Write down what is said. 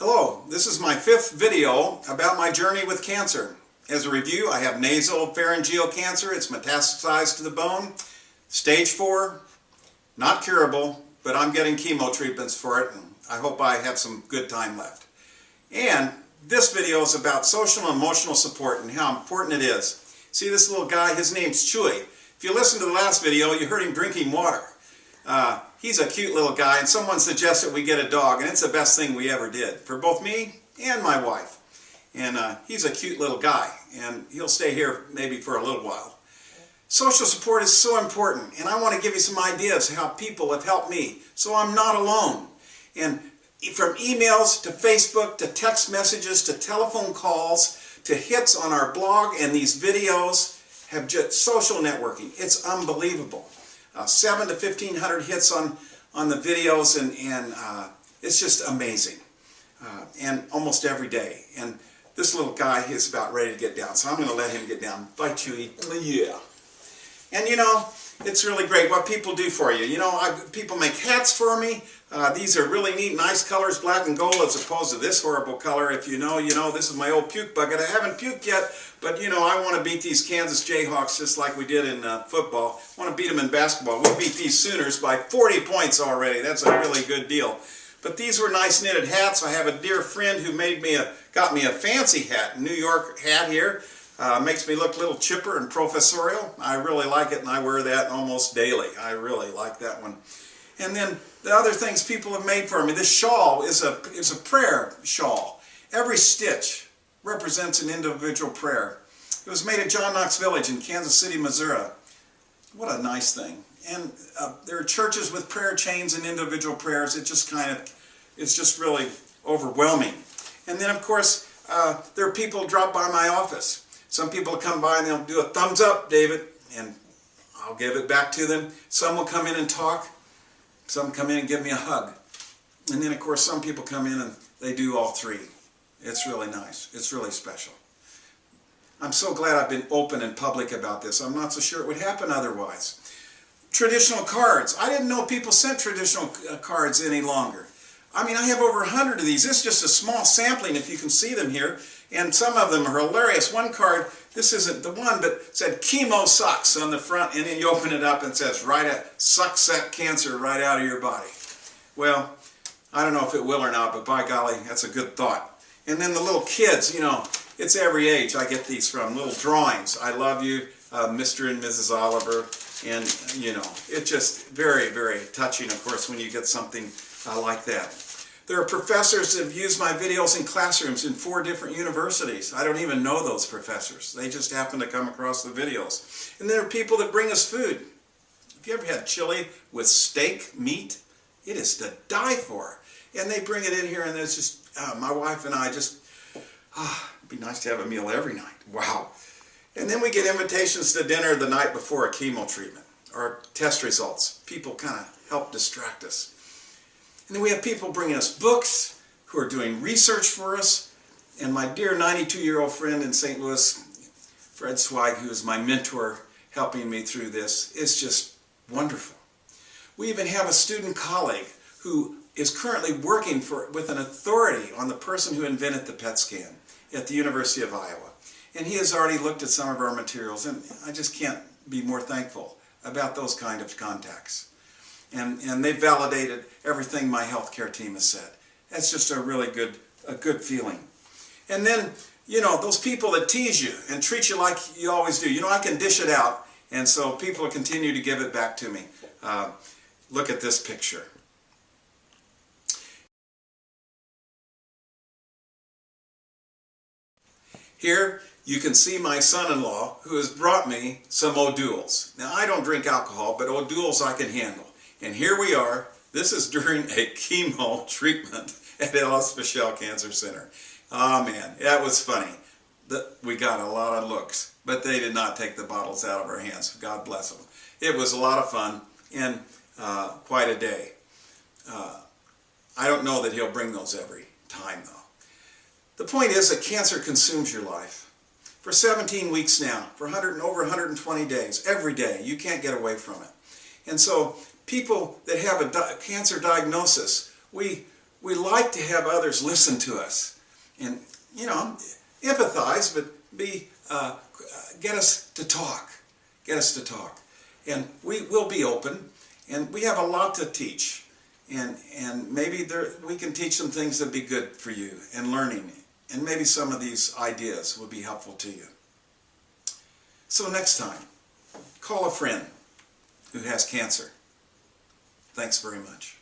Hello, this is my 5th video about my journey with cancer. As a review, I have nasopharyngeal cancer. It's metastasized to the bone. Stage 4, not curable, but I'm getting chemo treatments for it, and I hope I have some good time left. And this video is about social and emotional support and how important it is. See this little guy? His name's Chewy. If you listened to the last video, you heard him drinking water. He's a cute little guy, and someone suggested we get a dog, and it's the best thing we ever did for both me and my wife. And he's a cute little guy, and he'll stay here maybe for a little while. Social support is so important, and I want to give you some ideas how people have helped me so I'm not alone. And from emails to Facebook to text messages to telephone calls to hits on our blog and these videos have just social networking. It's unbelievable. 700 to 1,500 hits on the videos, and it's just amazing. And almost every day. And this little guy is about ready to get down, so I'm going to let him get down. Bye, Chewy. Yeah. And you know, it's really great what people do for you. You know, people make hats for me. These are really neat, nice colors, black and gold, as opposed to this horrible color. If you know, you know. This is my old puke bucket. I haven't puked yet, but you know, I want to beat these Kansas Jayhawks just like we did in football. I want to beat them in basketball. We'll beat these Sooners by 40 points already. That's a really good deal. But these were nice knitted hats. I have a dear friend who got me a fancy hat, New York hat here. Makes me look a little chipper and professorial. I really like it, and I wear that almost daily. I really like that one. And then the other things people have made for me. This shawl is a prayer shawl. Every stitch represents an individual prayer. It was made at John Knox Village in Kansas City, Missouri. What a nice thing. And there are churches with prayer chains and individual prayers. It's just really overwhelming. And then, of course, there are people who drop by my office. Some people come by and they'll do a thumbs up, David, and I'll give it back to them. Some will come in and talk. Some come in and give me a hug. And then, of course, some people come in and they do all three. It's really nice. It's really special. I'm so glad I've been open and public about this. I'm not so sure it would happen otherwise. Traditional cards. I didn't know people sent traditional cards any longer. I mean, I have over 100 of these. This is just a small sampling, if you can see them here. And some of them are hilarious. One card, this isn't the one, but it said chemo sucks on the front, and then you open it up and it says, sucks that cancer right out of your body. Well, I don't know if it will or not, but by golly, that's a good thought. And then the little kids, you know, it's every age I get these from, little drawings. I love you, Mr. and Mrs. Oliver. And, you know, it's just very, very touching, of course, when you get something like that. There are professors that have used my videos in classrooms in 4 different universities. I don't even know those professors. They just happen to come across the videos. And there are people that bring us food. Have you ever had chili with steak meat? It is to die for. And they bring it in here, and it's just, my wife and I just, it'd be nice to have a meal every night. Wow. And then we get invitations to dinner the night before a chemo treatment or test results. People kind of help distract us. And then we have people bringing us books, who are doing research for us. And my dear 92-year-old friend in St. Louis, Fred Swag, who is my mentor, helping me through this. It's just wonderful. We even have a student colleague who is currently working with an authority on the person who invented the PET scan at the University of Iowa. And he has already looked at some of our materials, and I just can't be more thankful about those kind of contacts. And they validated everything my healthcare team has said. That's just a really good feeling. And then, you know, those people that tease you and treat you like you always do. You know, I can dish it out, and so people continue to give it back to me. Look at this picture. Here you can see my son-in-law, who has brought me some O'Doul's. Now, I don't drink alcohol, but O'Doul's I can handle. And here we are. This is during a chemo treatment at Ellis Michelle Cancer Center. Oh man, that was funny. We got a lot of looks, but they did not take the bottles out of our hands. God bless them. It was a lot of fun and quite a day. I don't know that he'll bring those every time, though. The point is that cancer consumes your life. For 17 weeks now, for over 120 days, every day, you can't get away from it. And so people that have a cancer diagnosis, we we like to have others listen to us and, you know, empathize, but get us to talk. Get us to talk. And we will be open, and we have a lot to teach. And maybe we can teach some things that be good for you and learning. And maybe some of these ideas will be helpful to you. So next time, call a friend who has cancer. Thanks very much.